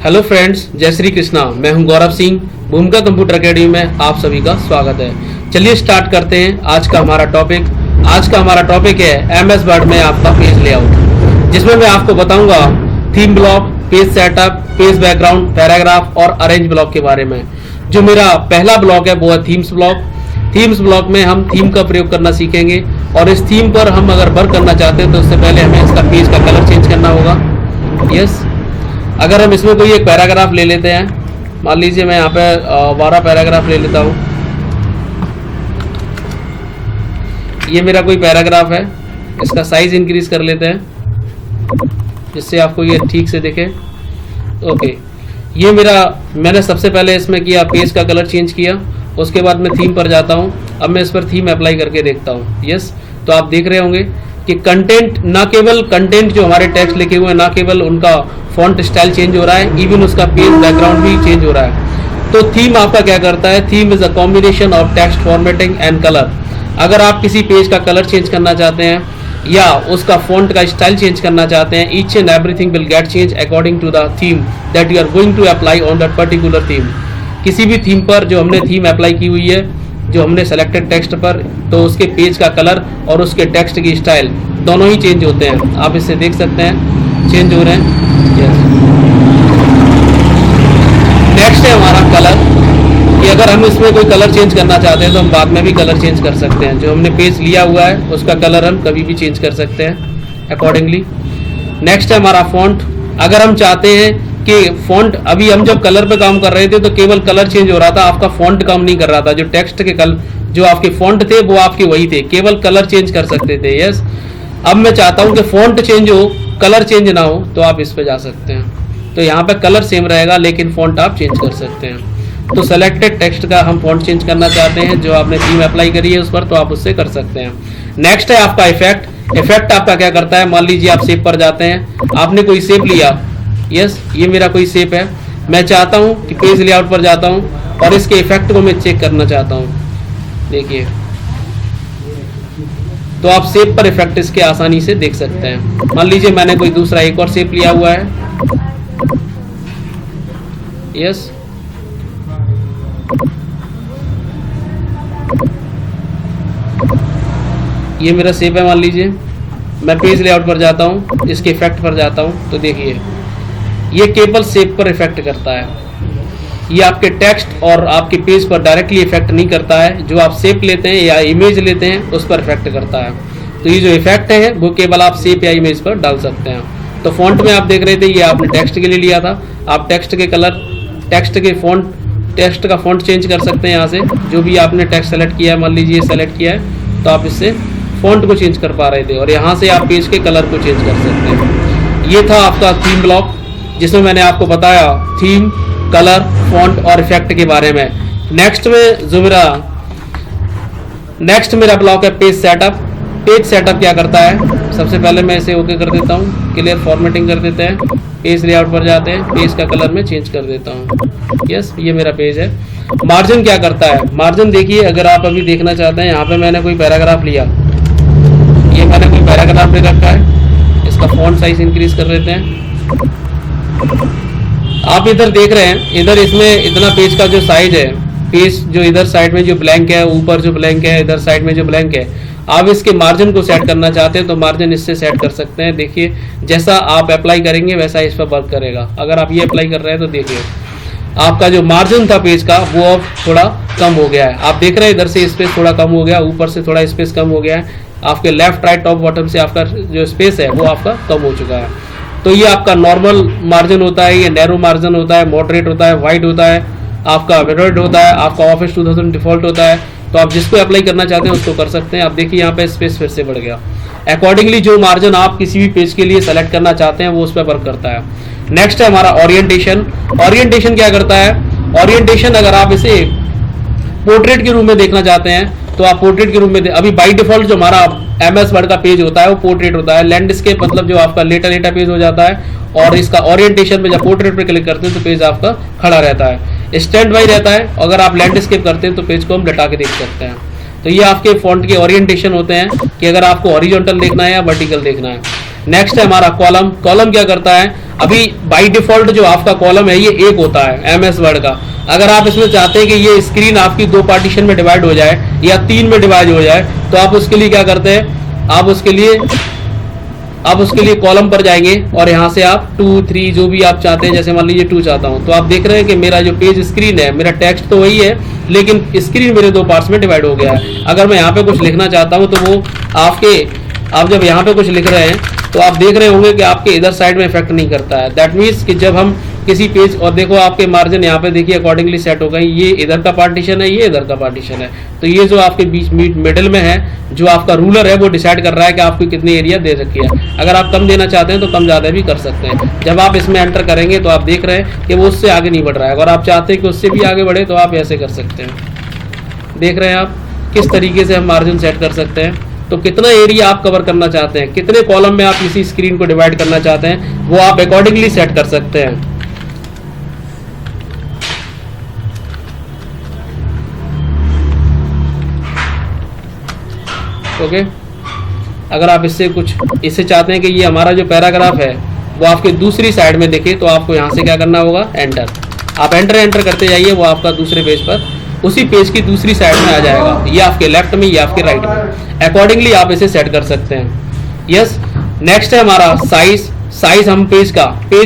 Hello friends, जय श्री कृष्णा। मैं हूं गौरव सिंह। भूमिका कंप्यूटर अकेडमी में आप सभी का स्वागत है। चलिए स्टार्ट करते हैं आज का हमारा टॉपिक। आज का हमारा टॉपिक है एमएस वर्ड में आपका पेज लेआउट, जिसमें मैं आपको बताऊंगा theme block, page setup, page background, paragraph और अरेंज ब्लॉक के बारे में। जो मेरा पहला ब्लॉक है वो है थीम्स ब्लॉक। थीम्स ब्लॉक में हम थीम का प्रयोग करना सीखेंगे और इस थीम पर हम अगर वर्क करना चाहते हैं तो उससे पहले हमें इसका पेज का कलर चेंज करना होगा। यस, अगर हम इसमें कोई एक पैराग्राफ ले लेते हैं, मान लीजिए मैं यहाँ पे 12 पैराग्राफ ले लेता हूँ। ये मेरा कोई पैराग्राफ है, इसका साइज इंक्रीज कर लेते हैं जिससे आपको ये ठीक से दिखे। ओके, ये मेरा, मैंने सबसे पहले इसमें किया पेज का कलर चेंज किया, उसके बाद मैं थीम पर जाता हूँ। अब मैं इस पर थीम अप्लाई करके देखता हूँ। यस, तो आप देख रहे होंगे कि कंटेंट, ना केवल कंटेंट जो हमारे टेक्स्ट लिखे हुए हैं, ना केवल उनका फॉन्ट स्टाइल चेंज हो रहा है, इवन उसका पेज बैकग्राउंड भी चेंज हो रहा है। तो थीम आपका क्या करता है? Theme is a combination of text formatting and colour. अगर आप किसी पेज का कलर चेंज करना चाहते हैं या उसका फॉन्ट का स्टाइल चेंज करना चाहते हैं, each and everything will get change according to the theme that you are going to apply on that particular theme. किसी भी थीम पर जो हमने थीम अप्लाई की हुई है, जो हमने सेलेक्टेड टेक्स्ट पर, तो उसके पेज का कलर और उसके टेक्स्ट की स्टाइल दोनों ही चेंज होते हैं। आप इससे देख सकते हैं चेंज हो रहे हैं। नेक्स्ट है हमारा कलर, कि अगर हम इसमें कोई कलर चेंज करना चाहते हैं तो हम बाद में भी कलर चेंज कर सकते हैं। जो हमने पेज लिया हुआ है उसका कलर हम कभी भी चेंज कर सकते हैं अकॉर्डिंगली। नेक्स्ट है हमारा फॉन्ट। अगर हम चाहते हैं कि फॉन्ट, अभी हम जब कलर पे काम कर रहे थे तो केवल कलर चेंज हो रहा था, आपका फॉन्ट काम नहीं कर रहा था। जो टेक्स्ट के जो आपके फॉन्ट थे वो आपके वही थे, केवल कलर चेंज कर सकते थे। यस, अब मैं चाहता हूं कि फॉन्ट चेंज हो, कलर चेंज ना हो, तो आप इस पे जा सकते हैं। तो यहाँ पे कलर सेम रहेगा लेकिन फॉन्ट आप चेंज कर सकते हैं। तो सेलेक्टेड टेक्स्ट का हम फॉन्ट चेंज करना चाहते हैं, जो आपने थीम अप्लाई करी है उस पर, तो आप उससे कर सकते हैं। नेक्स्ट है आपका इफेक्ट। इफेक्ट आपका क्या करता है? मान लीजिए आप शेप पर जाते हैं, आपने कोई शेप लिया। यस, ये मेरा कोई शेप है, मैं चाहता हूं कि पेज लेआउट पर जाता हूं और इसके इफेक्ट को मैं चेक करना चाहता हूं। देखिए, तो आप शेप पर इफेक्ट इसके आसानी से देख सकते हैं। मान लीजिए मैंने कोई दूसरा एक और शेप लिया हुआ है। यस, ये मेरा शेप है। मान लीजिए मैं पेज लेआउट पर जाता हूं, इसके इफेक्ट पर जाता हूं, तो देखिए ये केवल शेप पर इफेक्ट करता है। ये आपके टेक्स्ट और आपके पेज पर डायरेक्टली इफेक्ट नहीं करता है। जो आप शेप लेते हैं या इमेज लेते हैं उस पर इफेक्ट करता है। तो ये जो इफेक्ट है वो केवल आप शेप या इमेज पर डाल सकते हैं। तो फॉन्ट में आप देख रहे थे, ये आपने टेक्स्ट के लिए लिया था। आप टेक्स्ट के कलर, टेक्स्ट के फॉन्ट, टेक्स्ट का फॉन्ट चेंज कर सकते हैं। यहाँ से जो भी आपने टेक्स्ट सेलेक्ट किया है, मान लीजिए सेलेक्ट किया है, तो आप इससे फॉन्ट को चेंज कर पा रहे थे और यहाँ से आप पेज के कलर को चेंज कर सकते हैं। ये था आपका थीम ब्लॉक, जिसमें मैंने आपको बताया थीम, कलर, फॉन्ट और इफेक्ट के बारे में। नेक्स्ट मेरा ब्लॉक है पेज सेटअप। पेज सेटअप क्या करता है? सबसे पहले मैं इसे ओके कर देता हूँ, क्लियर फॉर्मेटिंग कर देते हैं, पेज लेआउट पर जाते हैं, पेज का कलर में चेंज कर देता हूँ। यस, ये मेरा पेज है। मार्जिन क्या करता है? मार्जिन देखिए, अगर आप अभी देखना चाहते हैं, यहाँ पे मैंने कोई पैराग्राफ लिया, ये मैंने कोई पैराग्राफ ले रखा है, इसका फॉन्ट साइज इंक्रीज कर देते हैं। आप इधर देख रहे हैं, इधर इसमें इतना पेज का जो साइज है, पेज जो इधर साइड में जो ब्लैंक है, ऊपर जो ब्लैंक है, इधर साइड में जो ब्लैंक है, आप इसके मार्जिन को सेट करना चाहते हैं तो मार्जिन इससे सेट कर सकते हैं। देखिए, जैसा आप अप्लाई करेंगे वैसा इस पर वर्क करेगा। अगर आप ये अप्लाई कर रहे हैं तो देखिए आपका जो मार्जिन था पेज का वो अब थोड़ा कम हो गया है। आप देख रहे हैं इधर से स्पेस थोड़ा कम हो गया, ऊपर से थोड़ा स्पेस कम हो गया है। आपके लेफ्ट, राइट, टॉप, बॉटम से आपका जो स्पेस है वो आपका कम हो चुका है। तो ये आपका नॉर्मल मार्जिन होता है, ये नैरो मार्जिन होता है, मॉडरेट होता है, वाइड होता है, आपका विड्थ होता है, आपका ऑफिस 2000 डिफॉल्ट होता है। तो आप जिसको अप्लाई करना चाहते हैं उसको कर सकते हैं। आप देखिए यहाँ पे स्पेस फिर से बढ़ गया। अकॉर्डिंगली जो मार्जिन आप किसी भी पेज के लिए सेलेक्ट करना चाहते हैं वो उस पर वर्क करता है। नेक्स्ट है हमारा ओरिएंटेशन। ओरिएंटेशन क्या करता है? ओरिएंटेशन, अगर आप इसे पोर्ट्रेट के रूप में देखना चाहते हैं तो आप पोर्ट्रेट के रूप में अभी बाय डिफॉल्ट जो हमारा एमएस वर्ड का पेज होता है वो पोर्ट्रेट होता है। लैंडस्केप मतलब जो आपका लेटा पेज हो जाता है, और इसका ओरिएंटेशन में जब पोर्ट्रेट पे क्लिक करते हैं तो पेज आपका खड़ा रहता है, स्टैंड बाई रहता है। अगर आप लैंडस्केप करते हैं तो पेज को हम लटा के देख सकते हैं। तो ये आपके फॉन्ट के ओरिएंटेशन होते हैं कि अगर आपको हॉरिजॉन्टल देखना है या वर्टिकल देखना है। नेक्स्ट है हमारा कॉलम। कॉलम क्या करता है, अभी बाय डिफॉल्ट जो आपका कॉलम है ये एक होता है MS वर्ड का। अगर आप इसमें चाहते हैं कि ये स्क्रीन आपकी 2 पार्टीशन में डिवाइड हो जाए या 3 में डिवाइड हो जाए, तो आप उसके लिए क्या करते हैं, आप उसके लिए कॉलम पर जाएंगे और यहाँ से आप 2 3 जो भी आप चाहते हैं, जैसे मान लीजिए 2 चाहता हूँ, तो आप देख रहे हैं कि मेरा जो पेज स्क्रीन है, मेरा टेक्स्ट तो वही है लेकिन स्क्रीन मेरे 2 पार्ट्स में डिवाइड हो गया है। अगर मैं यहाँ पे कुछ लिखना चाहता हूँ तो वो आप जब यहाँ पे कुछ लिख रहे हैं तो आप देख रहे होंगे कि आपके इधर साइड में इफेक्ट नहीं करता है। दैट मीन्स कि जब हम किसी पेज, और देखो आपके मार्जिन यहाँ पे देखिए अकॉर्डिंगली सेट हो गए, ये इधर का पार्टीशन है, ये इधर का पार्टीशन है, तो ये जो आपके बीच मिडिल में है, जो आपका रूलर है वो डिसाइड कर रहा है कि आपको कितनी एरिया दे रखी है। अगर आप कम देना चाहते हैं तो कम ज़्यादा भी कर सकते हैं। जब आप इसमें एंटर करेंगे तो आप देख रहे हैं कि वो उससे आगे नहीं बढ़ रहा है। अगर आप चाहते हैं कि उससे भी आगे बढ़े तो आप ऐसे कर सकते हैं। देख रहे हैं आप किस तरीके से हम मार्जिन सेट कर सकते हैं। तो कितना एरिया आप कवर करना चाहते हैं, कितने कॉलम में आप किसी स्क्रीन को डिवाइड करना चाहते हैं, वो आप अकॉर्डिंगली सेट कर सकते हैं। ओके, अगर आप इससे चाहते हैं कि ये हमारा जो पैराग्राफ है वो आपके दूसरी साइड में दिखे, तो आपको यहाँ से क्या करना होगा, एंटर। आप एंटर करते जाइए, वो आपका दूसरे पेज पर, उसी पेज की दूसरी साइड में आ जाएगा, ये आपके लेफ्ट में, ये आपके राइट में। अकॉर्डिंगली आप इसे सेट कर सकते हैं। यस, नेक्स्ट है हमारा साइज। हम पेज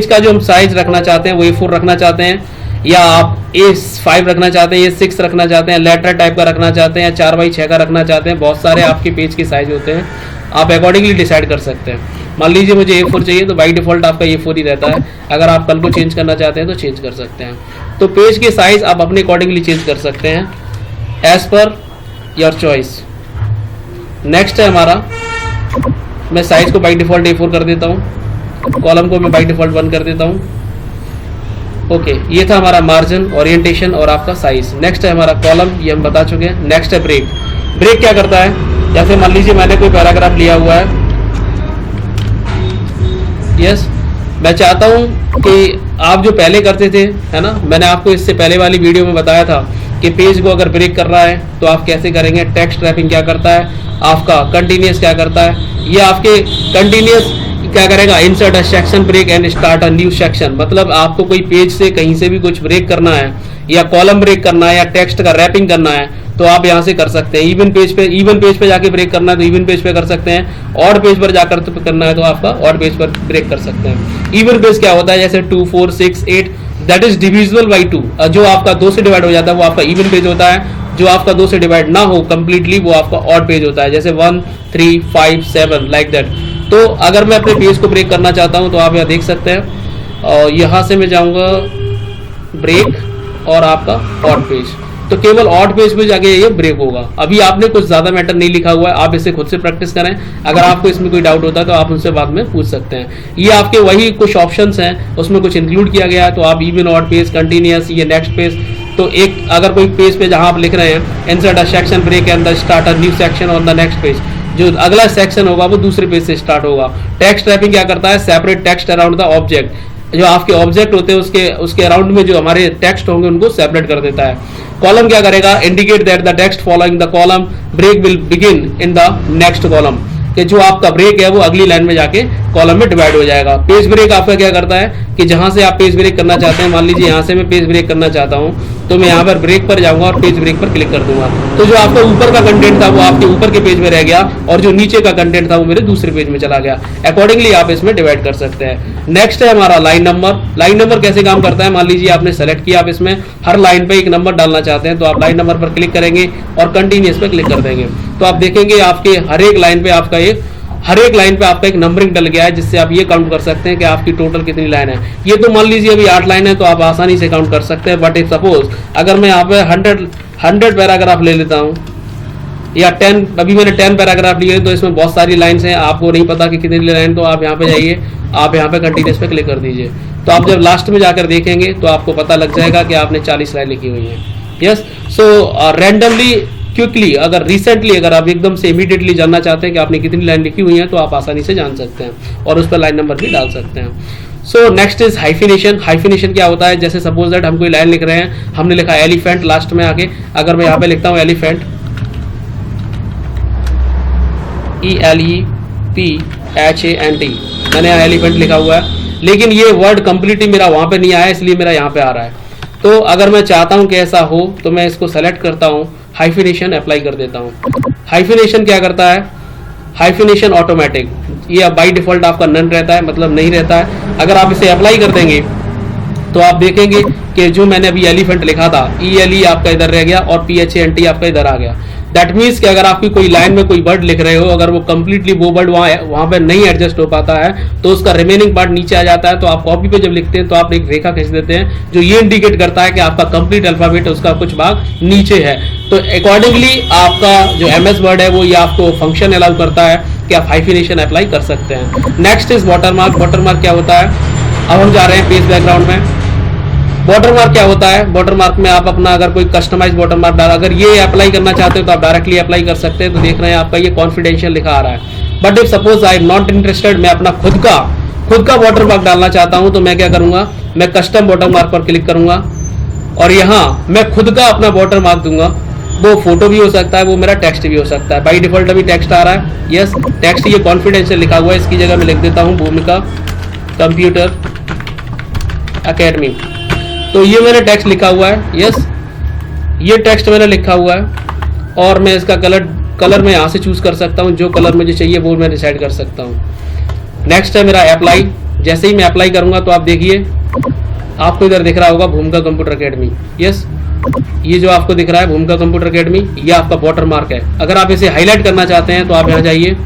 का जो हम साइज रखना चाहते हैं वो A4 रखना चाहते हैं, या आप A5 रखना चाहते हैं, A6 रखना चाहते हैं, लेटर टाइप का रखना चाहते हैं, 4x6 का रखना चाहते हैं। बहुत सारे आपके पेज के साइज होते हैं, आप अकॉर्डिंगली डिसाइड कर सकते हैं। मान लीजिए मुझे A4 चाहिए तो बाई डिफॉल्ट आपका A4 ही रहता है। अगर आप कल को चेंज करना चाहते हैं तो चेंज कर सकते हैं। तो पेज के साइज आप अपने अकॉर्डिंगली चेंज कर सकते हैं as per your choice. Next है हमारा, मैं साइज को बाई डिफॉल्ट A4 कर देता हूँ, कॉलम को मैं बाई डिफॉल्ट 1 कर देता हूँ। ओके, ये था हमारा मार्जिन, ओरिएंटेशन और आपका साइज। नेक्स्ट है हमारा कॉलम, ये हम बता चुके हैं। नेक्स्ट है ब्रेक। ब्रेक क्या करता है, जैसे मान लीजिए मैंने कोई पैराग्राफ लिया हुआ है, यस, मैं चाहता हूं कि आप जो पहले करते थे, है ना, मैंने आपको इससे पहले वाली वीडियो में बताया था कि पेज को अगर ब्रेक कर रहा है तो आप कैसे करेंगे। टेक्स्ट रैपिंग क्या करता है, आपका कंटिन्यूअस क्या करता है, ये आपके कंटिन्यूअस क्या करेगा, insert a section break and start a new section. मतलब आपको कोई पेज से कहीं से भी कुछ ब्रेक करना है, या कॉलम ब्रेक करना है, या टेक्स्ट का रैपिंग करना है, तो आप यहाँ से कर सकते हैं। इवन पेज पे जाके ब्रेक करना है तो इवन पेज पे कर सकते हैं। ऑड पेज पर जाकर करना है तो आपका ऑड पेज पर ब्रेक कर सकते हैं। इवन पेज क्या होता है, जैसे 2 4 6 8 दैट इज डिविजिबल बाई 2। जो आपका 2 से डिवाइड हो जाता है वो आपका इवन पेज होता है। जो आपका 2 से डिवाइड ना हो कंप्लीटली, वो आपका ऑड पेज होता है, जैसे 1 3 5 7 लाइक दैट। तो अगर मैं अपने पेज को ब्रेक करना चाहता हूँ तो आप यहाँ देख सकते हैं, और यहाँ से मैं जाऊँगा ब्रेक और आपका ऑड पेज, तो केवल ऑड पेज पे जाके ये ब्रेक होगा। अभी आपने कुछ ज्यादा मैटर नहीं लिखा हुआ है, आप इसे खुद से प्रैक्टिस करें। अगर आपको इसमें कोई डाउट होता है तो आप उनसे बाद में पूछ सकते हैं। ये आपके वही कुछ ऑप्शंस हैं, उसमें कुछ इंक्लूड किया गया है। तो आप इवन, ऑड पेज, कंटिन्यूअस, ये नेक्स्ट पेज, तो एक अगर कोई पेज पे जहां आप लिख रहे हैं insert a section break and the start a new section on the next page, जो अगला सेक्शन होगा वो दूसरे पेज से स्टार्ट होगा। टेक्स्ट रैपिंग क्या करता है, separate text around the object. जो आपके ऑब्जेक्ट होते हैं उसके अराउंड में जो हमारे टेक्स्ट होंगे उनको सेपरेट कर देता है। कॉलम क्या करेगा, indicate that the text following the column break will begin in the next column, कि जो आपका ब्रेक है वो अगली लाइन में जाके कॉलम में डिवाइड हो जाएगा। पेज ब्रेक आपका क्या करता है कि जहां से आप पेज ब्रेक करना चाहते हैं, मान लीजिए यहाँ से मैं पेज ब्रेक करना चाहता हूँ, तो मैं यहाँ पर ब्रेक पर जाऊंगा और पेज ब्रेक पर क्लिक कर दूंगा, तो जो आपका ऊपर का कंटेंट था वो आपके ऊपर के पेज में रह गया, और जो नीचे का कंटेंट था वो मेरे दूसरे पेज में चला गया। अकॉर्डिंगली आप इसमें डिवाइड कर सकते हैं। नेक्स्ट है हमारा लाइन नंबर। लाइन नंबर कैसे काम करता है, मान लीजिए आपने सेलेक्ट किया, आप इसमें हर लाइन पे एक नंबर डालना चाहते हैं, तो आप लाइन नंबर पर क्लिक करेंगे और कंटिन्यूअस पे क्लिक कर देंगे, तो आप देखेंगे आपके हर एक लाइन पे आपका एक नंबरिंग डल गया है, जिससे आप ये काउंट कर सकते हैं कि आपकी टोटल कितनी लाइन है। ये तो मान लीजिए अभी 8 लाइन है तो आप आसानी से काउंट कर सकते हैं। बट इफ सपोज अगर मैं यहाँ पे 100 पैराग्राफ ले लेता हूँ, या 10, अभी मैंने 10 पैराग्राफ लिए, तो इसमें बहुत सारी लाइन्स हैं, आपको नहीं पता कि कितनी लाइन, तो आप यहाँ पे जाइए, आप यहाँ पे कंटिन्यूअस पे क्लिक कर दीजिए, तो आप जब लास्ट में जाकर देखेंगे तो आपको पता लग जाएगा कि आपने 40 लाइन लिखी हुई है। यस, सो रैंडमली, क्विकली, अगर रिसेंटली, अगर आप एकदम से इमीडिएटली जानना चाहते हैं कि आपने कितनी लाइन लिखी हुई है, तो आप आसानी से जान सकते हैं और उस पर लाइन नंबर भी डाल सकते हैं। So next is hyphenation. Hyphenation क्या होता है, जैसे सपोज दैट हम कोई लाइन लिख रहे हैं, हमने लिखा एलिफेंट लास्ट में आके, अगर मैं यहाँ पे लिखता हूँ एलिफेंट, ELEPHANT, मैंने यहाँ एलिफेंट लिखा हुआ है, लेकिन ये वर्ड कंप्लीटली मेरा वहाँ पे नहीं आया, इसलिए मेरा यहाँ पे आ रहा है। तो अगर मैं चाहता हूँ कि ऐसा हो तो मैं इसको सेलेक्ट करता हूँ, हाइफिनेशन अप्लाई कर देता हूँ। हाइफिनेशन क्या करता है? हाइफिनेशन ऑटोमेटिक, ये बाई डिफॉल्ट आपका नन रहता है, मतलब नहीं रहता है। अगर आप इसे अप्लाई कर देंगे तो आप देखेंगे कि जो मैंने अभी एलिफेंट लिखा था, ELE आपका इधर रह गया और PHANT आपका इधर आ गया। दैट मीन्स कि अगर आपकी कोई लाइन में कोई वर्ड लिख रहे हो, अगर वो कंप्लीटली वो वर्ड वहाँ पे नहीं एडजस्ट हो पाता है तो उसका रिमेनिंग पार्ट नीचे आ जाता है। तो आप कॉपी पे जब लिखते हैं तो आप एक रेखा खींच देते हैं जो ये इंडिकेट करता है कि आपका कंप्लीट अल्फाबेट उसका कुछ भाग नीचे है। तो अकॉर्डिंगली आपका जो MS वर्ड है वो ये आपको फंक्शन अलाउ करता है कि आप हाइफिनेशन अप्लाई कर सकते हैं। Next is watermark. वाटरमार्क क्या होता है? अब हम जा रहे हैं पेज बैकग्राउंड में। वाटरमार्क क्या होता है? वाटरमार्क में आप अपना अगर कोई कस्टमाइज वाटरमार्क डाल, अगर ये अप्लाई करना चाहते हो तो आप डायरेक्टली अप्लाई कर सकते हैं। तो देख रहे हैं आपका ये कॉन्फिडेंशियल लिखा आ रहा है। But if suppose I am not interested, मैं अपना खुद का वाटरमार्क डालना चाहता हूं, तो मैं क्या करूंगा? मैं कस्टम वाटरमार्क पर क्लिक करूंगा और यहाँ मैं खुद का अपना वाटरमार्क दूंगा। वो फोटो भी हो सकता है, वो मेरा टेक्स्ट भी हो सकता है। बाई डिफॉल्ट अभी टेक्स्ट आ रहा है, यस टेक्स्ट, ये कॉन्फिडेंशियल लिखा हुआ है, इसकी जगह मैं लिख देता हूँ भूमिका कंप्यूटर एकेडमी। तो ये मैंने टेक्स्ट लिखा हुआ है, यस ये टेक्स्ट मैंने लिखा हुआ है और मैं इसका कलर मैं यहाँ से चूज कर सकता हूँ, जो कलर मुझे चाहिए वो मैं डिसाइड कर सकता हूँ। नेक्स्ट है मेरा अप्लाई। जैसे ही मैं अप्लाई करूंगा तो आप देखिए आपको इधर दिख रहा होगा भूमिका कंप्यूटर एकेडमी, यस ये जो आपको दिख रहा है भूमिका कंप्यूटर एकेडमी, ये आपका वाटरमार्क है। अगर आप इसे हाईलाइट करना चाहते हैं तो आप यहाँ जाइए,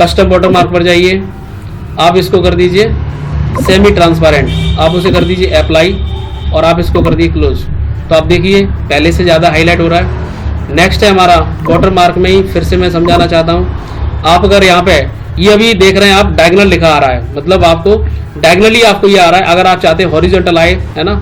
कस्टम वाटरमार्क पर जाइए, आप इसको कर दीजिए सेमी ट्रांसपेरेंट, आप उसे कर दीजिए अप्लाई और आप इसको कर दीजिए क्लोज। तो आप देखिए पहले से ज़्यादा हाईलाइट हो रहा है। नेक्स्ट है हमारा वाटरमार्क में ही फिर से मैं समझाना चाहता हूँ। आप अगर यहाँ पे ये अभी देख रहे हैं आप डायगोनल लिखा आ रहा है, मतलब आपको डायगोनली आपको ये आ रहा है। अगर आप चाहते हैं हॉरिजॉन्टल आए, है ना,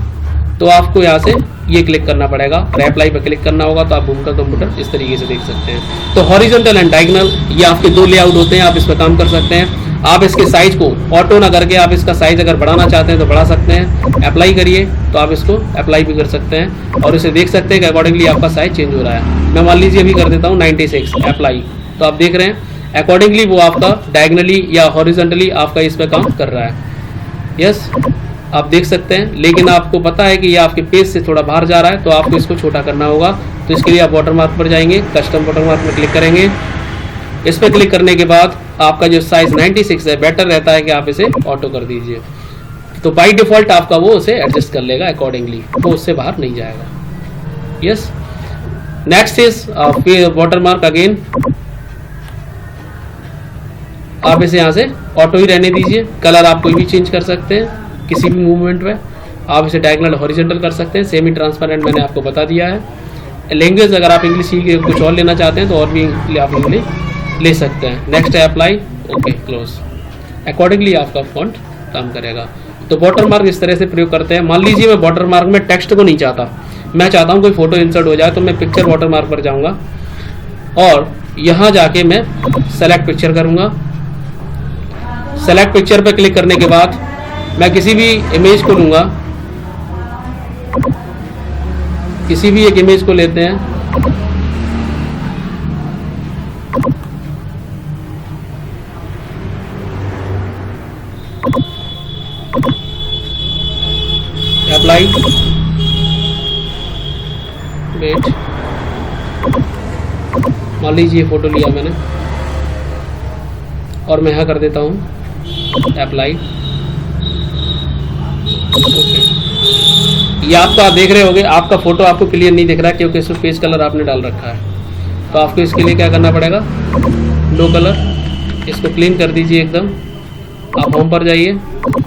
तो आपको यहाँ से ये क्लिक करना पड़ेगा और अप्लाई पे क्लिक करना होगा। तो आप भूमिका कंप्यूटर इस तरीके से देख सकते हैं। तो हॉरिजॉन्टल एंड डायगोनल ये आपके दो लेआउट होते हैं, आप इस पर काम कर सकते हैं। आप इसके साइज को ऑटो ना करके आप इसका साइज अगर बढ़ाना चाहते हैं तो बढ़ा सकते हैं। अप्लाई करिए तो आप इसको अप्लाई भी कर सकते हैं और इसे देख सकते हैं कि अकॉर्डिंगली आपका साइज चेंज हो रहा है। मैं मान लीजिए अभी कर देता हूँ 96 अप्लाई, तो आप देख रहे हैं अकॉर्डिंगली वो आपका डायगोनली या हॉरिजॉन्टली आपका इस पर काम कर रहा है। यस आप देख सकते हैं, लेकिन आपको पता है कि ये आपके पेज से थोड़ा बाहर जा रहा है तो आपको इसको छोटा करना होगा। तो इसके लिए आप वाटरमार्क पर जाएंगे, कस्टम वाटरमार्क पर क्लिक करेंगे। इस पर क्लिक करने के बाद आपका जो साइज 96 है, बेटर रहता है कि आप इसे ऑटो कर दीजिए। तो बाय डिफॉल्ट आपका वो उसे एडजस्ट कर लेगा अकॉर्डिंगली, वो उससे बाहर नहीं जाएगा। Yes next is watermark again, आप इसे यहाँ से ऑटो ही रहने दीजिए। कलर आप कोई भी चेंज कर सकते हैं किसी भी मूवमेंट में, आप इसे डायगोनल हॉरिजॉन्टल कर सकते हैं। सेमी ट्रांसपेरेंट मैंने आपको बता दिया है। लैंग्वेज अगर आप इंग्लिश सीख के कुछ और लेना चाहते हैं तो और भी आप इंग्लिश ले सकते हैं। नेक्स्ट है अप्लाई, ओके क्लोज। अकॉर्डिंगली आपका फॉन्ट काम करेगा। तो वाटरमार्क इस तरह से प्रयोग करते हैं। मान लीजिए मैं वाटरमार्क में टेक्स्ट को नहीं चाहता, मैं चाहता हूँ कोई फोटो इंसर्ट हो जाए, तो मैं पिक्चर वाटरमार्क पर जाऊँगा और यहाँ जाके मैं सेलेक्ट पिक्चर करूँगा। सेलेक्ट पिक्चर पर क्लिक करने के बाद मैं किसी भी इमेज को लूँगा, किसी भी एक इमेज को लेते हैं। अप्लाई, वेट, मान लीजिए फोटो लिया मैंने और मैं यहाँ कर देता हूँ अप्लाई, ओके। ये आपको आप देख रहे होंगे आपका फोटो आपको क्लियर नहीं दिख रहा है क्योंकि इसमें पेज कलर आपने डाल रखा है। तो आपको इसके लिए क्या करना पड़ेगा, नो कलर, इसको क्लीन कर दीजिए एकदम। आप होम पर जाइए,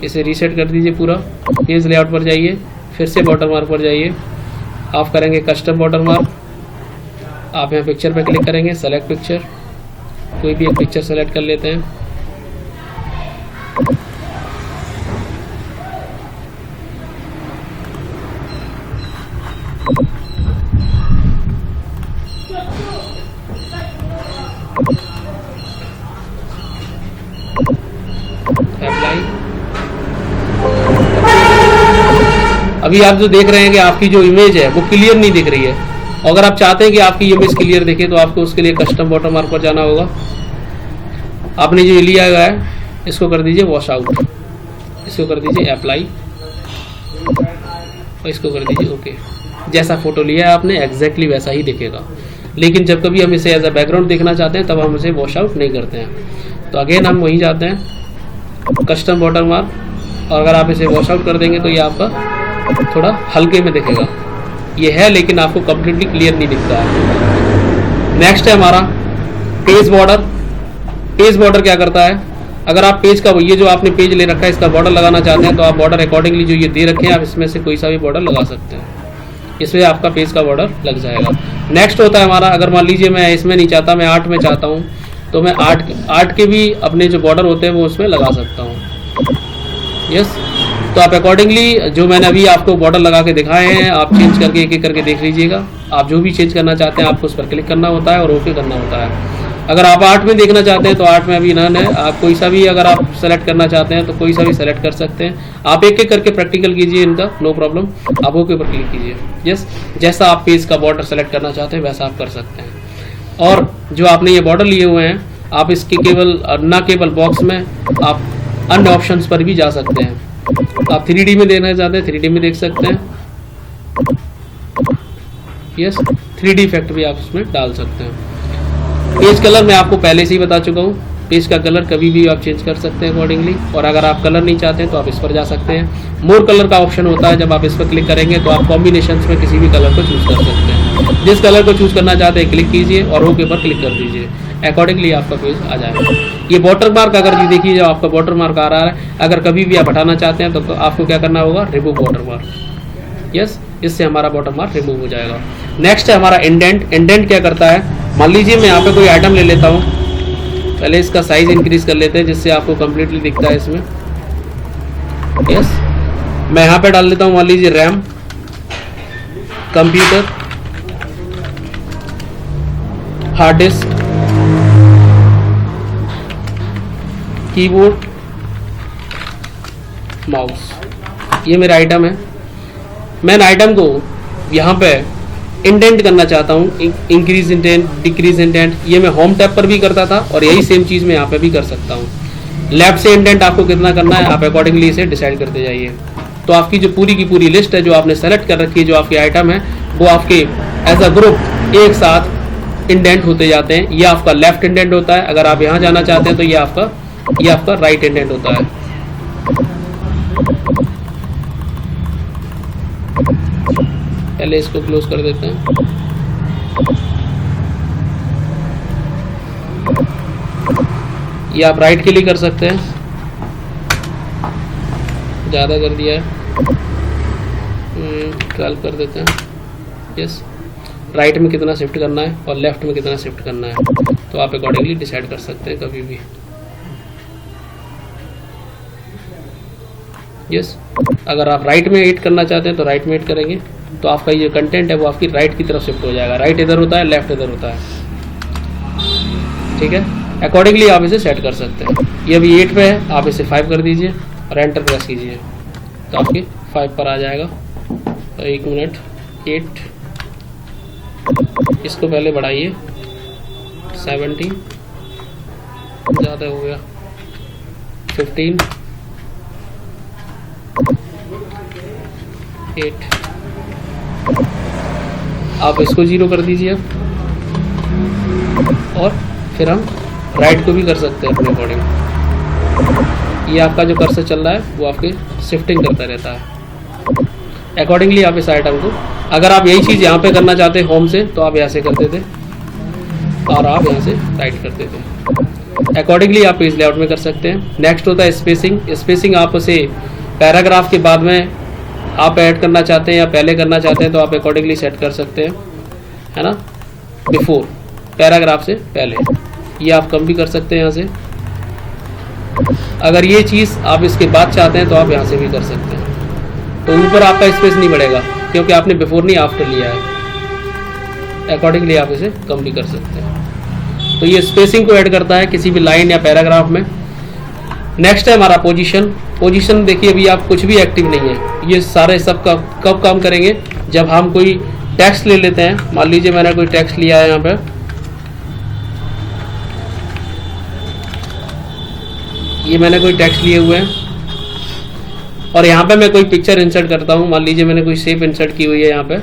इसे रीसेट कर दीजिए पूरा, पेज लेआउट पर जाइए, फिर से वाटरमार्क पर जाइए, आप करेंगे कस्टम वाटरमार्क। आप यहाँ पिक्चर पर क्लिक करेंगे, सेलेक्ट पिक्चर, कोई भी एक पिक्चर सेलेक्ट कर लेते हैं। अभी आप जो देख रहे हैं कि आपकी जो इमेज है वो क्लियर नहीं दिख रही है। अगर आप चाहते हैं कि आपकी इमेज क्लियर दिखे तो आपको उसके लिए कस्टम वाटरमार्क पर जाना होगा। आपने जो लिया हुआ है इसको कर दीजिए वॉश आउट, इसको कर दीजिए अप्लाई और इसको कर दीजिए ओके। जैसा फोटो लिया है आपने एग्जैक्टली वैसा ही दिखेगा, लेकिन जब कभी हम इसे एज अ बैकग्राउंड देखना चाहते हैं तब हम इसे वॉश आउट नहीं करते हैं। तो अगेन हम वहीं जाते हैं कस्टम वाटर मार्क, और अगर आप इसे वॉश आउट कर देंगे तो ये आपका थोड़ा हल्के में दिखेगा। ये है लेकिन आपको कम्प्लीटली क्लियर नहीं दिखता है। नेक्स्ट है हमारा पेज बॉर्डर। पेज बॉर्डर क्या करता है, अगर आप पेज का ये जो आपने पेज ले रखा है इसका बॉर्डर लगाना चाहते हैं तो आप बॉर्डर अकॉर्डिंगली जो ये दे रखे हैं आप इसमें से कोई सा भी बॉर्डर लगा सकते हैं, इसमें आपका पेज का बॉर्डर लग जाएगा। नेक्स्ट होता है हमारा, अगर मान लीजिए मैं इसमें नहीं चाहता, मैं आर्ट में चाहता हूँ तो मैं आर्ट के भी अपने जो बॉर्डर होते हैं वो उसमें लगा सकता हूँ। यस, तो आप अकॉर्डिंगली जो मैंने अभी आपको बॉर्डर लगा के दिखाए हैं आप चेंज करके एक एक करके देख लीजिएगा। आप जो भी चेंज करना चाहते हैं आपको उस पर क्लिक करना होता है और ओके करना होता है। अगर आप आर्ट में देखना चाहते हैं तो आर्ट में अभी नन है, आप कोई सा भी अगर आप सेलेक्ट करना चाहते हैं तो कोई सा भी सेलेक्ट कर सकते हैं। आप एक एक करके प्रैक्टिकल कीजिए इनका, नो प्रॉब्लम। आप ओके पर क्लिक कीजिए। यस, जैसा आप पेज का बॉर्डर सेलेक्ट करना चाहते हैं वैसा आप कर सकते हैं। और जो आपने ये बॉर्डर लिए हुए हैं आप इसके केवल ना केवल बॉक्स में, आप अन्य ऑप्शंस पर भी जा सकते हैं। आप 3D में देखना चाहते हैं 3D में देख सकते हैं। यस, 3D इफेक्ट भी आप उसमें डाल सकते हैं। पेज कलर मैं आपको पहले से ही बता चुका हूँ, पेज का कलर कभी भी आप चेंज कर सकते हैं अकॉर्डिंगली। और अगर आप कलर नहीं चाहते हैं तो आप इस पर जा सकते हैं। मोर कलर का ऑप्शन होता है, जब आप इस पर क्लिक करेंगे तो आप कॉम्बिनेशंस में किसी भी कलर को चूज कर सकते हैं। जिस कलर को चूज करना चाहते हैं क्लिक कीजिए और ओके पर क्लिक कर दीजिए, अकॉर्डिंगली आपका पेज आ जाएगा। ये वाटर मार्क अगर ये देखिए जो आपका वाटर मार्क आ रहा है, अगर कभी भी आप हटाना चाहते हैं तो आपको क्या करना होगा, रिमूव वाटर मार्क। यस, इससे हमारा वाटर मार्क रिमूव हो जाएगा। नेक्स्ट है हमारा इंडेंट। इंडेंट क्या करता है, मान लीजिए मैं यहाँ पे कोई आइटम ले लेता हूँ, पहले इसका साइज इंक्रीज कर लेते हैं जिससे आपको कंप्लीटली दिखता है इसमें। यस, मैं यहाँ पे डाल लेता हूँ मान लीजिए RAM, computer, hard disk, keyboard, mouse. ये मेरा आइटम है। मैं आइटम को यहाँ पे इंडेंट करना चाहता हूँ, इंक्रीज इंडेंट, डिक्रीज इंडेंट। ये मैं होम टैब पर भी करता था और यही सेम चीज़ मैं यहाँ पे भी कर सकता हूँ। लेफ्ट से इंडेंट आपको कितना करना है आप अकॉर्डिंगली इसे डिसाइड करते जाइए। तो आपकी जो पूरी की पूरी लिस्ट है जो आपने सेलेक्ट कर रखी है, जो आपके आइटम है वो आपके एज अ ग्रुप एक साथ इंडेंट होते जाते हैं। ये आपका लेफ्ट इंडेंट होता है। अगर आप यहाँ जाना चाहते हैं तो ये आपका राइट इंडेंट होता है। पहले इसको क्लोज कर देते हैं। ये आप राइट के लिए कर सकते हैं, ज़्यादा कर दिया है, 12 कर देते हैं। यस, राइट में कितना शिफ्ट करना है और लेफ्ट में कितना शिफ्ट करना है तो आप अकॉर्डिंगली डिसाइड कर सकते हैं कभी भी। यस, अगर आप राइट में एड करना चाहते हैं तो राइट में एड करेंगे तो आपका ये कंटेंट है वो आपकी राइट की तरफ शिफ्ट हो जाएगा। राइट इधर होता है, लेफ्ट इधर होता है। ठीक है, अकॉर्डिंगली आप इसे सेट कर सकते हैं। ये अभी 8 पे है, आप इसे 5 कर दीजिए और एंटर प्रेस कीजिए तो आपके 5 पर आ जाएगा। तो 1 मिनट, 8, इसको पहले बढ़ाइए, 17, ज़्यादा हो गया, 15, 8, आप इसको 0 कर दीजिए और फिर हम राइट को भी कर सकते हैं अपने अकॉर्डिंग। ये आपका जो कर्सर चल रहा है वो आपके शिफ्टिंग करता रहता है। अकॉर्डिंगली आप इस आइटम को, अगर आप यही चीज़ यहाँ पे करना चाहते हैं होम से तो आप यहाँ से करते थे और आप यहाँ से राइट करते थे। अकॉर्डिंगली आप पेज लेआउट में कर सकते हैं। नेक्स्ट होता है स्पेसिंग। स्पेसिंग आप उसे पैराग्राफ के बाद में आप ऐड करना चाहते हैं या पहले करना चाहते हैं तो आप अकॉर्डिंगली सेट कर सकते हैं, है ना। बिफोर, पैराग्राफ से पहले, ये आप कम भी कर सकते हैं यहाँ से। अगर ये चीज़ आप इसके बाद चाहते हैं तो आप यहाँ से भी कर सकते हैं। तो ऊपर आपका स्पेस नहीं बढ़ेगा क्योंकि आपने बिफोर नहीं आफ्टर लिया है। अकॉर्डिंगली आप इसे कम भी कर सकते हैं। तो ये स्पेसिंग को ऐड करता है किसी भी लाइन या पैराग्राफ में। नेक्स्ट है हमारा पोजीशन। पोजीशन देखिए अभी आप कुछ भी एक्टिव नहीं है। ये सारे सब कब काम करेंगे, जब हम कोई टेक्स्ट ले लेते हैं। मान लीजिए मैंने कोई टेक्स्ट लिया है यहाँ पे, ये मैंने कोई टेक्स्ट लिए हुए हैं और यहाँ पे मैं कोई पिक्चर इंसर्ट करता हूँ। मान लीजिए मैंने कोई शेप इंसर्ट की हुई है यहाँ पे।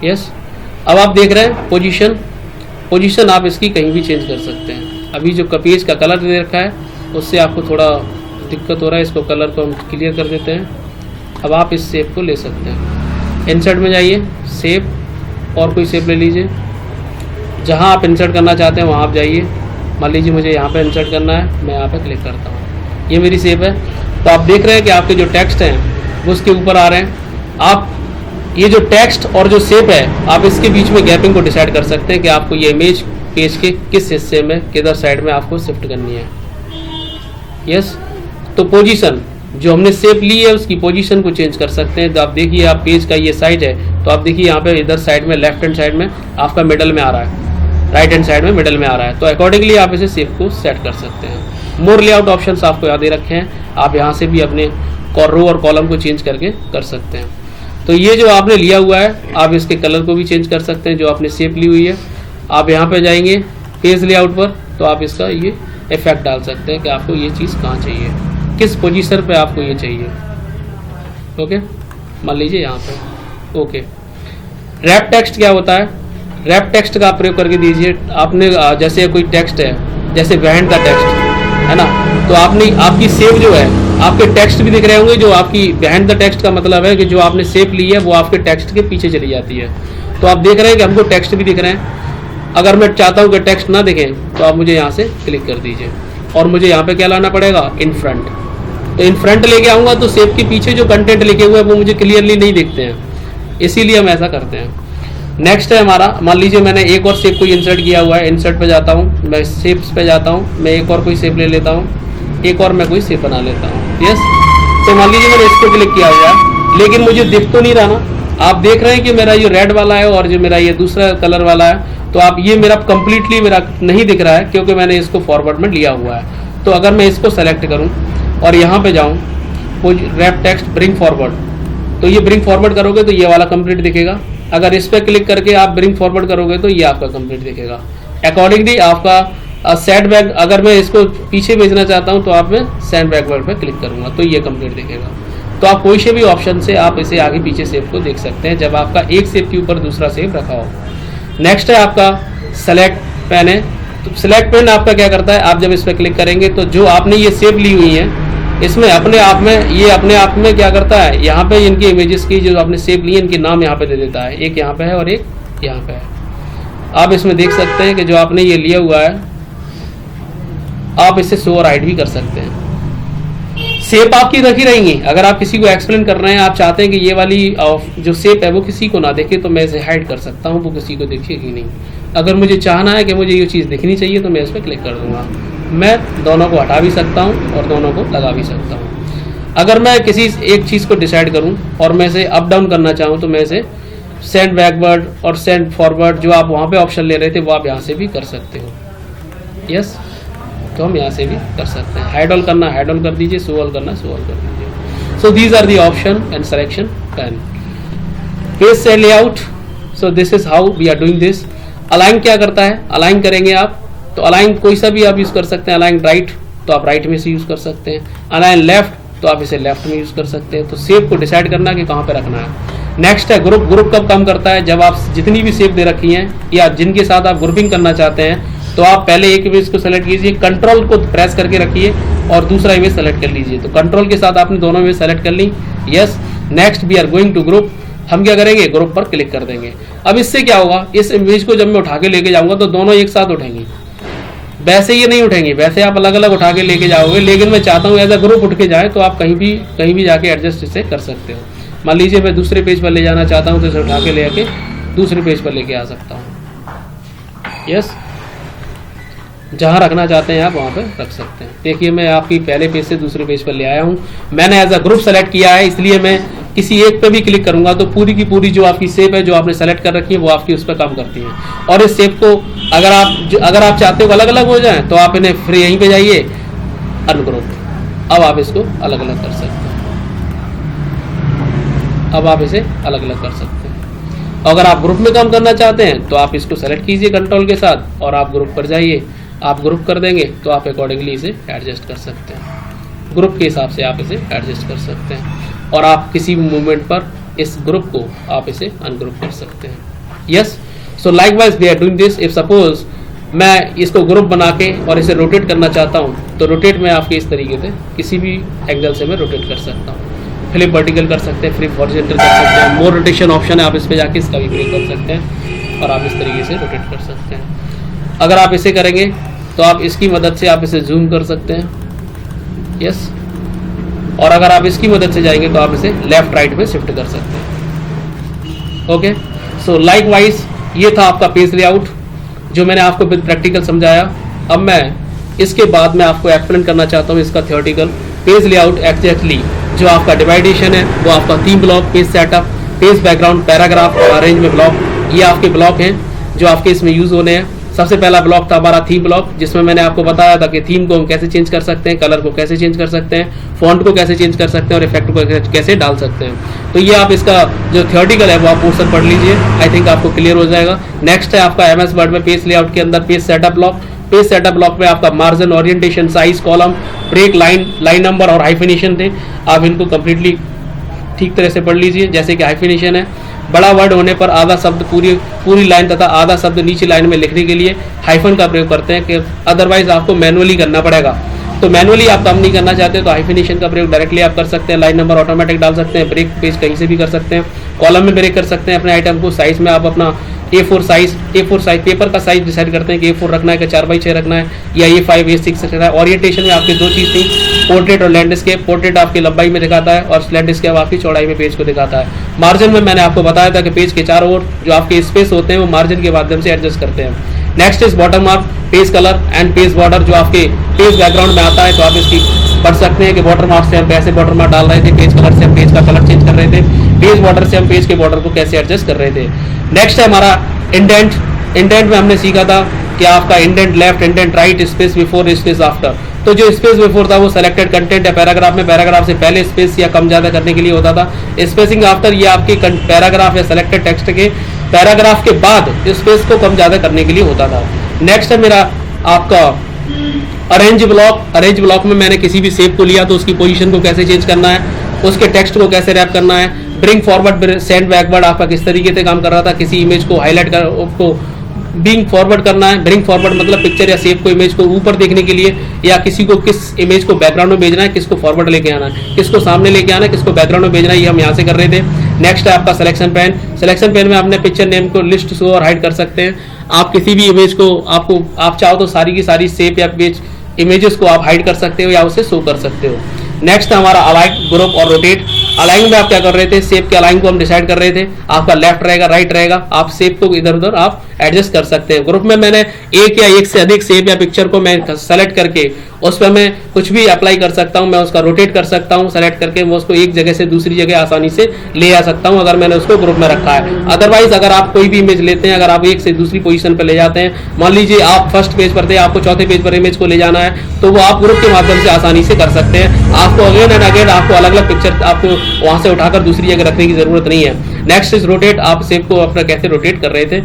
यस, अब आप देख रहे हैं पोजीशन आप इसकी कहीं भी चेंज कर सकते हैं। अभी जो पेज का कलर दे रखा है उससे आपको थोड़ा दिक्कत हो रहा है, इसको कलर को हम क्लियर कर देते हैं। अब आप इस शेप को ले सकते हैं। इंसर्ट में जाइए, शेप और कोई शेप ले लीजिए। जहाँ आप इंसर्ट करना चाहते हैं वहाँ आप जाइए। मान लीजिए मुझे यहाँ पे इंसर्ट करना है, मैं यहाँ पे क्लिक करता हूँ, ये मेरी शेप है। तो आप देख रहे हैं कि आपके जो टेक्स्ट हैं वो उसके ऊपर आ रहे हैं। आप ये जो टेक्स्ट और जो शेप है आप इसके बीच में गैपिंग को डिसाइड कर सकते हैं कि आपको ये इमेज पेज के किस हिस्से में, किधर साइड में आपको शिफ्ट करनी है। यस, तो पोजीशन जो हमने शेप ली है उसकी पोजीशन को चेंज कर सकते हैं। तो आप देखिए, आप पेज का ये साइज है तो आप देखिए यहाँ पे इधर साइड में लेफ्ट हैंड साइड में आपका मिडल में आ रहा है, राइट हैंड साइड में मिडल में आ रहा है। तो अकॉर्डिंगली आप इसे शेप को सेट कर सकते हैं। मोर लेआउट ऑप्शंस आपको याद दे रखे हैं, आप यहाँ से भी अपने रो और कॉलम को चेंज करके कर सकते हैं। तो ये जो आपने लिया हुआ है आप इसके कलर को भी चेंज कर सकते हैं। जो आपने शेप ली हुई है आप यहाँ पे जाएंगे पेज लेआउट पर, तो आप इसका ये इफेक्ट डाल सकते हैं कि आपको ये चीज़ कहाँ चाहिए, किस पोजीशन पे आपको ये चाहिए। ओके, मान लीजिए यहाँ पे। ओके, रैप टेक्स्ट क्या होता है? रैप टेक्स्ट का आप प्रयोग करके दीजिए। आपने जैसे कोई टेक्स्ट है, जैसे बिहाइंड द टेक्स्ट है ना, तो आपने आपकी शेप जो है, आपके टेक्स्ट भी दिख रहे होंगे। जो आपकी बिहाइंड द टेक्स्ट का मतलब है कि जो आपने शेप ली है वो आपके टेक्स्ट के पीछे चली जाती है। तो आप देख रहे हैं कि हमको टेक्स्ट भी दिख रहे हैं। अगर मैं चाहता हूँ कि टेक्स्ट ना दिखें तो आप मुझे यहाँ से क्लिक कर दीजिए और मुझे यहाँ पे क्या लाना पड़ेगा, इन फ्रंट। तो इन फ्रंट लेके आऊँगा तो शेप के पीछे जो कंटेंट लिखे हुए हैं वो मुझे क्लियरली नहीं दिखते हैं, इसीलिए हम ऐसा करते हैं। नेक्स्ट है हमारा, मान लीजिए मैंने एक और शेप कोई इंसर्ट किया हुआ है। इंसर्ट पे जाता हूँ, मैं शेप्स पे जाता हूँ, मैं एक और कोई शेप ले लेता हूँ, एक और मैं कोई शेप बना लेता हूँ। यस, तो मान लीजिए मैंने इसको क्लिक किया हुआ है लेकिन मुझे दिख तो नहीं रहा ना। आप देख रहे हैं कि मेरा ये रेड वाला है और जो मेरा ये दूसरा कलर वाला है, तो आप ये मेरा कंप्लीटली मेरा नहीं दिख रहा है क्योंकि मैंने इसको फॉरवर्ड में लिया हुआ है। तो अगर मैं इसको सेलेक्ट करूँ और यहाँ पे जाऊँ रैप टेक्स्ट ब्रिंग फॉरवर्ड, तो ये ब्रिंग फॉरवर्ड करोगे तो ये वाला कंप्लीट दिखेगा। अगर इस पर क्लिक करके आप ब्रिंग फॉरवर्ड करोगे तो ये आपका कंप्लीट दिखेगा। अकॉर्डिंगली आपका सेट बैक, अगर मैं इसको पीछे भेजना चाहता हूँ तो आप मैं सेट बैकवर्ड पे क्लिक करूँगा तो ये कंप्लीट दिखेगा। तो आप कोई से भी ऑप्शन से आप इसे आगे पीछे शेप को देख सकते हैं जब आपका एक शेप के ऊपर दूसरा शेप रखा हो। नेक्स्ट है आपका सेलेक्ट पेन है। तो सेलेक्ट पेन आपका क्या करता है, आप जब इस पर क्लिक करेंगे तो जो आपने ये शेप ली हुई है इसमें अपने आप में, ये अपने आप में क्या करता है, यहाँ पे इनकी इमेजेस की जो आपने शेप ली है इनके नाम यहाँ पे दे देता है। एक यहाँ पे है और एक यहाँ पे है। आप इसमें देख सकते हैं कि जो आपने ये लिया हुआ है आप इसे शो और हाइड भी कर सकते हैं। शेप आपकी रखी रहेंगी। अगर आप किसी को एक्सप्लेन कर रहे हैं, आप चाहते हैं कि ये वाली जो शेप है वो किसी को ना देखे, तो मैं इसे हाइड कर सकता हूँ, वो किसी को दिखेगी नहीं। अगर मुझे चाहना है कि मुझे ये चीज़ दिखनी चाहिए तो मैं इस पर क्लिक कर दूंगा। मैं दोनों को हटा भी सकता हूँ और दोनों को लगा भी सकता हूँ। अगर मैं किसी एक चीज़ को डिसाइड करूँ और मैं इसे अप डाउन करना चाहूँ तो मैं इसे सेंड बैकवर्ड और सेंड फॉरवर्ड, जो आप वहाँ पे ऑप्शन ले रहे थे वो आप यहाँ से भी कर सकते हो। यस, तो हम यहाँ से भी कर सकते हैं। हाइड ऑल करना हाइड ऑल कर दीजिए, शो ऑल करना शो ऑल कर दीजिए। So these are the option and selection pane. Page से layout, so this is how we are doing this. Align क्या करता है, अलाइन करेंगे आप तो अलाइन कोई सा भी आप यूज़ कर सकते हैं। अलाइन राइट तो आप राइट में से यूज़ कर सकते हैं। अलाइन लेफ्ट तो आप इसे लेफ्ट में यूज़ कर सकते हैं। तो शेप को डिसाइड करना कि कहाँ पे रखना है। नेक्स्ट है ग्रुप। ग्रुप कब काम करता है, जब आप जितनी भी शेप दे रखी हैं या जिनके साथ आप ग्रुपिंग करना चाहते हैं तो आप पहले एक इमेज को सेलेक्ट कीजिए, कंट्रोल को प्रेस करके रखिए और दूसरा इमेज सेलेक्ट कर लीजिए। तो कंट्रोल के साथ आपने दोनों इमेज सेलेक्ट कर ली। Yes, next we are going to group. हम क्या करेंगे, ग्रुप पर क्लिक कर देंगे। अब इससे क्या होगा, इस इमेज को जब मैं उठा के लेके जाऊंगा तो दोनों एक साथ उठेंगी। वैसे ये नहीं उठेंगी, वैसे आप अलग अलग उठा के लेके जाओगे, लेकिन मैं चाहता हूँ एज अ ग्रुप उठ के जाए तो आप कहीं भी जाके एडजस्ट इसे कर सकते हो। मान लीजिए मैं दूसरे पेज पर ले जाना चाहता हूँ तो इसे उठा के ले आके दूसरे पेज पर लेके आ सकता हूँ। यस, जहाँ रखना चाहते हैं आप वहाँ पे रख सकते हैं। देखिए मैं आपकी पहले पेज से दूसरे पेज पर ले आया हूँ। मैंने एज अ ग्रुप सेलेक्ट किया है, इसलिए मैं किसी एक पे भी क्लिक करूंगा तो पूरी की पूरी जो आपकी शेप है जो आपने सेलेक्ट कर रखी है वो आपकी उस पर काम करती है। और इस शेप को अगर आप चाहते हो अलग अलग हो जाए तो आप इन्हें फिर यहीं पे जाइए अनग्रुप। अब आप इसको अलग अलग कर सकते हैं। अब आप इसे अलग अलग कर सकते हैं। अगर आप ग्रुप में काम करना चाहते हैं तो आप इसको सेलेक्ट कीजिए कंट्रोल के साथ और आप ग्रुप पर जाइए। आप ग्रुप कर देंगे तो आप अकॉर्डिंगली इसे एडजस्ट कर सकते हैं। ग्रुप के हिसाब से आप इसे एडजस्ट कर सकते हैं और आप किसी भी मूवमेंट पर इस ग्रुप को आप इसे अनग्रुप कर सकते हैं। Yes, so likewise we are doing this. If suppose मैं इसको ग्रुप बना के और इसे रोटेट करना चाहता हूँ तो रोटेट में आपके इस तरीके से किसी भी एंगल से मैं रोटेट कर सकता हूँ। फ्लिप वर्टिकल कर सकते हैं, फ्लिप हॉरिजॉन्टल कर सकते हैं, मोर रोटेशन ऑप्शन है, आप इस पर जाके इसका भी प्रयोग कर सकते हैं और आप इस तरीके से रोटेट कर सकते हैं। अगर आप इसे करेंगे तो आप इसकी मदद से आप इसे जूम कर सकते हैं। यस, और अगर आप इसकी मदद से जाएंगे तो आप इसे लेफ्ट राइट में शिफ्ट कर सकते हैं। ओके, सो लाइकवाइज ये था आपका पेज लेआउट जो मैंने आपको विद प्रैक्टिकल समझाया। अब मैं इसके बाद में आपको एक्सप्लेन करना चाहता हूँ इसका थियोरेटिकल पेज लेआउट। एग्जैक्टली जो आपका डिवाइडेशन है वो आपका 3 block, page setup, page background, paragraph और अरेंज में ब्लॉक, ये आपके ब्लॉक हैं जो आपके इसमें यूज होने हैं। सबसे पहला ब्लॉक था हमारा थीम ब्लॉक, जिसमें मैंने आपको बताया था कि थीम को हम कैसे चेंज कर सकते हैं, कलर को कैसे चेंज कर सकते हैं, फॉन्ट को कैसे चेंज कर सकते हैं और इफेक्ट को कैसे डाल सकते हैं। तो ये आप इसका जो थियोरेटिकल है वो आप पोर्शन पढ़ लीजिए, आई थिंक आपको क्लियर हो जाएगा। नेक्स्ट है आपका MS वर्ड में पेज लेआउट के अंदर page setup block. Page setup block में आपका margin, orientation, size, column, break, line number और हाइफिनेशन थे। आप इनको कंप्लीटली ठीक तरह से पढ़ लीजिए। जैसे कि हाइफिनेशन है, बड़ा वर्ड होने पर आधा शब्द पूरी लाइन तथा आधा शब्द नीचे लाइन में लिखने के लिए हाइफन का प्रयोग करते हैं, कि अदरवाइज आपको मैनुअली करना पड़ेगा। तो मैनुअली आप काम नहीं करना चाहते तो हाइफिनेशन का प्रयोग डायरेक्टली आप कर सकते हैं। लाइन नंबर ऑटोमेटिक डाल सकते हैं, ब्रेक पेज कहीं से भी कर सकते हैं, कॉलम में ब्रेक कर सकते हैं अपने आइटम को। साइज में आप अपना A4 साइज पेपर का साइज डिसाइड करते हैं कि A4 रखना है कि 4x6 रखना है या A5 A6 रखना है। ओरिएंटेशन में आपकी 2 चीज़ थी, पोर्ट्रेट और लैंडस्केप। पोर्ट्रेट आपकी लंबाई में दिखाता है और लैंडस्केप आपकी चौड़ाई में पेज को दिखाता है। मार्जिन में मैंने आपको बताया था कि पेज के चारों ओर जो आपके स्पेस होते हैं वो मार्जिन के माध्यम से एडजस्ट करते हैं। Next is bottom mark, page colour and page border, जो आपके पेज बैकग्राउंड में आता है। तो आप इसकी पढ़ सकते हैं कि वाटर मार्क से हम कैसे वाटर मार्क डाल रहे थे, पेज कलर से हम पेज का कलर चेंज कर रहे थे, पेज बॉर्डर से हम पेज के बॉर्डर को कैसे एडजस्ट कर रहे थे। नेक्स्ट है हमारा इंडेंट। इंडेंट में हमने सीखा था कि आपका indent left, indent right, space before, space after. तो जो स्पेस बिफोर था वो सेलेक्टेड कंटेंट है पैराग्राफ में, पैराग्राफ से पहले स्पेस या कम ज्यादा करने के लिए होता था। स्पेसिंग आफ्टर ये आपके पैराग्राफ या सेलेक्टेड टेक्स्ट के पैराग्राफ के बाद स्पेस को कम ज्यादा करने के लिए होता था। नेक्स्ट है मेरा आपका अरेंज ब्लॉक। अरेंज ब्लॉक में मैंने किसी भी शेप को लिया तो उसकी पोजीशन को कैसे चेंज करना है, उसके टेक्स्ट को कैसे रैप करना है। ब्रिंग फॉरवर्ड, सेंड बैकवर्ड आपका किस तरीके से काम कर रहा था, किसी इमेज को हाईलाइट कर उसको बिंग फॉरवर्ड करना है। ब्रिंग फॉरवर्ड मतलब पिक्चर या शेप को, इमेज को ऊपर देखने के लिए, या किसी को किस इमेज को बैकग्राउंड में भेजना है, किसको फॉरवर्ड लेके आना है, किसको सामने लेके आना है, किसको बैकग्राउंड में भेजना है, ये हम यहाँ से कर रहे थे। नेक्स्ट है आपका सिलेक्शन पेन। सिलेक्शन पेन में अपने पिक्चर नेम को लिस्ट, शो और हाइड कर सकते हैं। आप किसी भी इमेज को आप चाहो तो सारी की सारी शेप या पेज इमेजेस को आप हाइड कर सकते हो या उसे शो कर सकते हो। नेक्स्ट हमारा अलाइन, ग्रुप और रोटेट। अलाइन में आप क्या कर रहे थे, शेप के अलाइन को हम डिसाइड कर रहे थे, आपका लेफ्ट रहेगा राइट रहेगा, आप शेप को इधर उधर आप एडजस्ट कर सकते हैं। ग्रुप में मैंने एक या एक से अधिक शेप या पिक्चर को मैं सेलेक्ट करके उस पर मैं कुछ भी अप्लाई कर सकता हूं, मैं उसका रोटेट कर सकता हूं, सेलेक्ट करके मैं उसको एक जगह से दूसरी जगह आसानी से ले आ सकता हूं अगर मैंने उसको ग्रुप में रखा है। अदरवाइज अगर आप कोई भी इमेज लेते हैं, अगर आप एक से दूसरी पोजीशन पर ले जाते हैं, मान लीजिए आप फर्स्ट पेज पर थे, आपको चौथे पेज पर इमेज को ले जाना है, तो वो आप ग्रुप के माध्यम से आसानी से कर सकते हैं। आपको अगेन एंड अगेन आपको अलग अलग पिक्चर आपको वहां से उठाकर दूसरी जगह रखने की जरूरत नहीं है। नेक्स्ट इज रोटेट, आप शेप को अपना कैसे रोटेट कर रहे थे।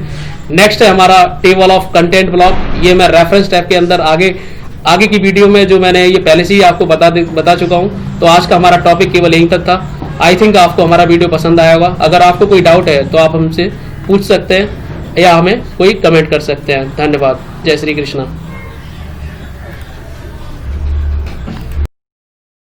नेक्स्ट है हमारा टेबल ऑफ कंटेंट ब्लॉक। ये मैं रेफरेंस टैब के अंदर आगे की वीडियो में जो मैंने ये पहले से ही आपको बता चुका हूं। तो आज का हमारा टॉपिक केवल यहीं तक था। आई थिंक आपको हमारा वीडियो पसंद आया होगा। अगर आपको कोई डाउट है तो आप हमसे पूछ सकते हैं या हमें कोई कमेंट कर सकते हैं। धन्यवाद। जय श्री कृष्णा।